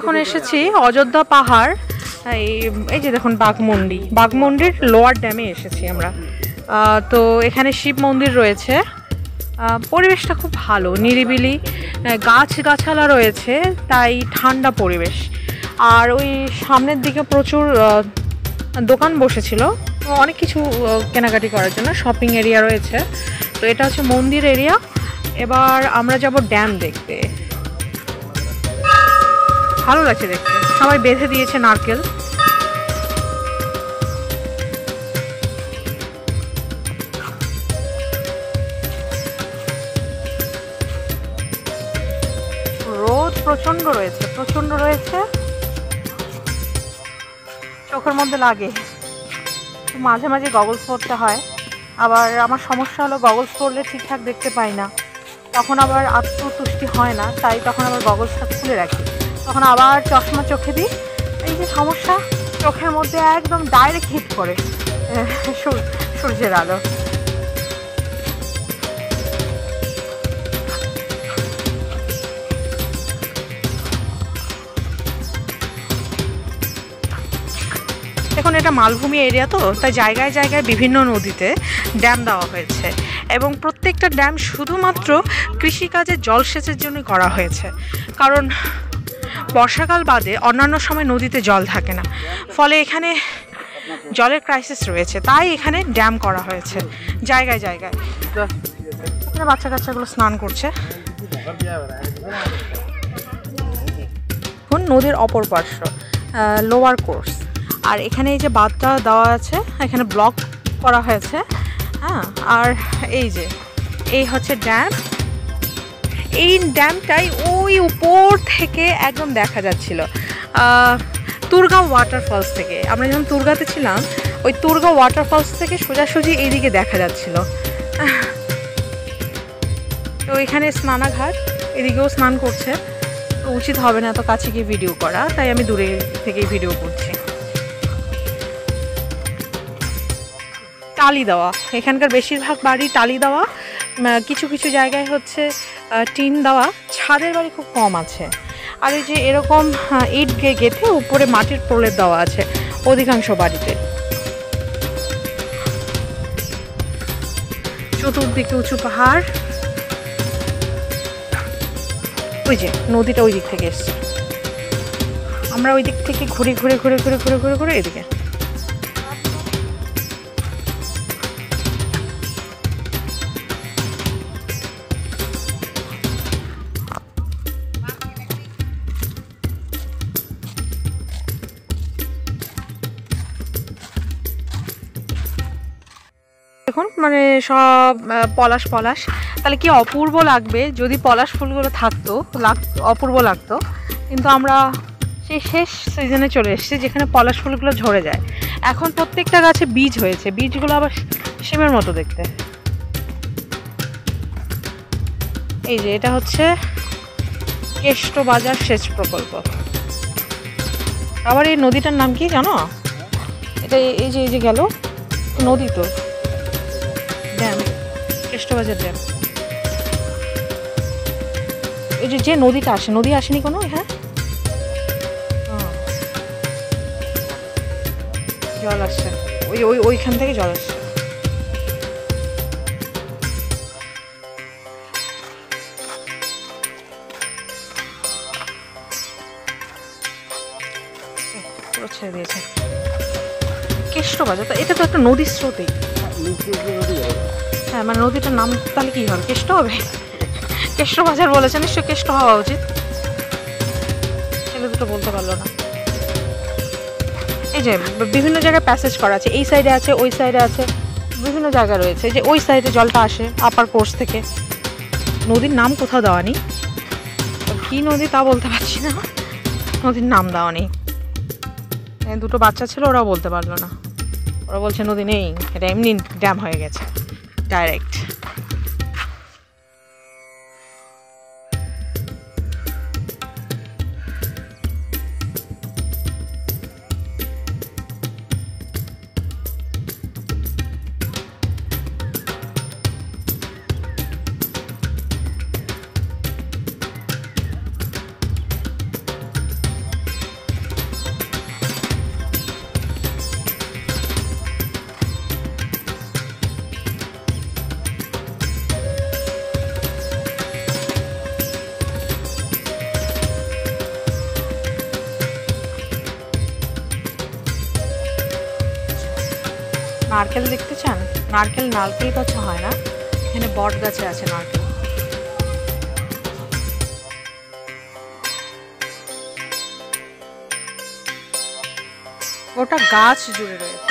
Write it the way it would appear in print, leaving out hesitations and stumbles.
এখন এসেছি অযোধ্যা পাহাড়। এই যে দেখুন বাঘমুন্ডির লোয়ার ড্যামে এসেছি আমরা। তো এখানে শিব মন্দির রয়েছে। পরিবেশটা খুব ভালো, নিরিবিলি, গাছগাছালা রয়েছে, তাই ঠান্ডা পরিবেশ। আর ওই সামনের দিকে প্রচুর দোকান বসেছিল, অনেক কিছু কেনাকাটি করার জন্য শপিং এরিয়া রয়েছে। তো এটা হচ্ছে মন্দির এরিয়া। এবার আমরা যাব ড্যাম দেখতে। ভালো লাগছে দেখতে, সবাই বেঁধে দিয়েছে নারকেল। রোদ প্রচন্ড রয়েছে, চোখের মধ্যে লাগে, মাঝে মাঝে গগলস পরতে হয়। আবার আমার সমস্যা হলো গগলস পরলে ঠিকঠাক দেখতে পাই না, তখন আবার আত্মতুষ্টি হয় না, তাই তখন আবার গগলসটা খুলে রাখি, তখন আবার চশমা চোখে দিই। এই যে সমস্যা, চোখের মধ্যে একদম ডাইরেক্ট হিট করে সূর্যের আলো। এখন এটা মালভূমি এরিয়া, তো তাই জায়গায় জায়গায় বিভিন্ন নদীতে ড্যাম দেওয়া হয়েছে, এবং প্রত্যেকটা ড্যাম শুধুমাত্র কৃষিকাজে জলসেচের জন্য করা হয়েছে। কারণ বর্ষাকাল বাদে অন্যান্য সময় নদীতে জল থাকে না, ফলে এখানে জলের ক্রাইসিস রয়েছে, তাই এখানে ড্যাম করা হয়েছে জায়গায় জায়গায়। এখানে বাচ্চা কাচ্চাগুলো স্নান করছে। এখন নদীর অপর পার্শ্ব লোয়ার কোর্স, আর এখানে এই যে বাঁধটা দেওয়া আছে, এখানে ব্লক করা হয়েছে। হ্যাঁ, আর এই হচ্ছে ড্যাম। এই ড্যামটাই ওই উপর থেকে একদম দেখা যাচ্ছিল তুরগাঁও ওয়াটারফলস থেকে। আমরা যখন তুরগাঁতে ছিলাম, ওই তুরগাঁও ওয়াটারফলস থেকে সোজাসুজি এইদিকে দেখা যাচ্ছিল। তো এখানে স্নানাঘাট, এদিকেও স্নান করছে। তো উচিত হবে না এত কাছে গিয়ে ভিডিও করা, তাই আমি দূরে থেকেই ভিডিও করছি। টালি দেওয়া, এখানকার বেশিরভাগ বাড়ি টালি দেওয়া, কিছু কিছু জায়গায় হচ্ছে টিন দেওয়া, ছাদের বাড়ি খুব কম আছে। আর এই যে এরকম ইট গেঁথে উপরে মাটির প্রলেপ দেওয়া আছে অধিকাংশ বাড়িতে। চতুর্দিকে উঁচু পাহাড়। ওই যে নদীটা ওই দিক থেকে এসছে, আমরা ওই দিক থেকে ঘুরে ঘুরে ঘুরে ঘুরে ঘুরে ঘুরে ঘুরে এদিকে। দেখুন মানে সব পলাশ, তাহলে কি অপূর্ব লাগবে যদি পলাশ ফুলগুলো থাকতো, অপূর্ব লাগতো। কিন্তু আমরা সেই শেষ সিজনে চলে এসেছি যেখানে পলাশ ফুলগুলো ঝরে যায়। এখন প্রত্যেকটা গাছে বীজ হয়েছে, বীজগুলো আবার শিমের মতো দেখতে। এই যে এটা হচ্ছে কেষ্ট বাজার সেচ প্রকল্প। আবার এই নদীটার নাম কি জানো? এটা এই যে গেল নদী, তো ড্যাম, কেষ্টবাজার ড্যাম। এই যে নদীটা আসে, নদী আসেনি কোনো। হ্যাঁ, জল আসছে, ওইখান থেকে জল আসছে। পুরো ছেড়ে দিয়েছে কেষ্টবাজার। তো এটা তো একটা নদীর স্রোতেই। হ্যাঁ, মানে নদীটার নাম তাহলে কি হবে? কেষ্ট হবে। কেষ্টবাজার বলেছে, নিশ্চয় কেষ্ট হওয়া উচিত। ছেলে দুটো বলতে পারলো না। এই যে বিভিন্ন জায়গায় প্যাসেজ করা আছে, এই সাইডে আছে, ওই সাইডে আছে, বিভিন্ন জায়গা রয়েছে। যে ওই সাইডে জলটা আসে আপার কোর্স থেকে। নদীর নাম কোথাও দেওয়া নেই, কি নদী তা বলতে পারছি না, নদীর নাম দেওয়া নেই। দুটো বাচ্চা ছিল, ওরাও বলতে পারলো না। ওরা বলছে নদী নেই, এটা এমনি ড্যাম হয়ে গেছে ডাইরেক্ট। নারকেল দেখতে চান? নারকেল নারকেল গাছে হয় না, এখানে বট গাছে আছে নারকেল। ওটা গাছ জুড়ে রয়েছে।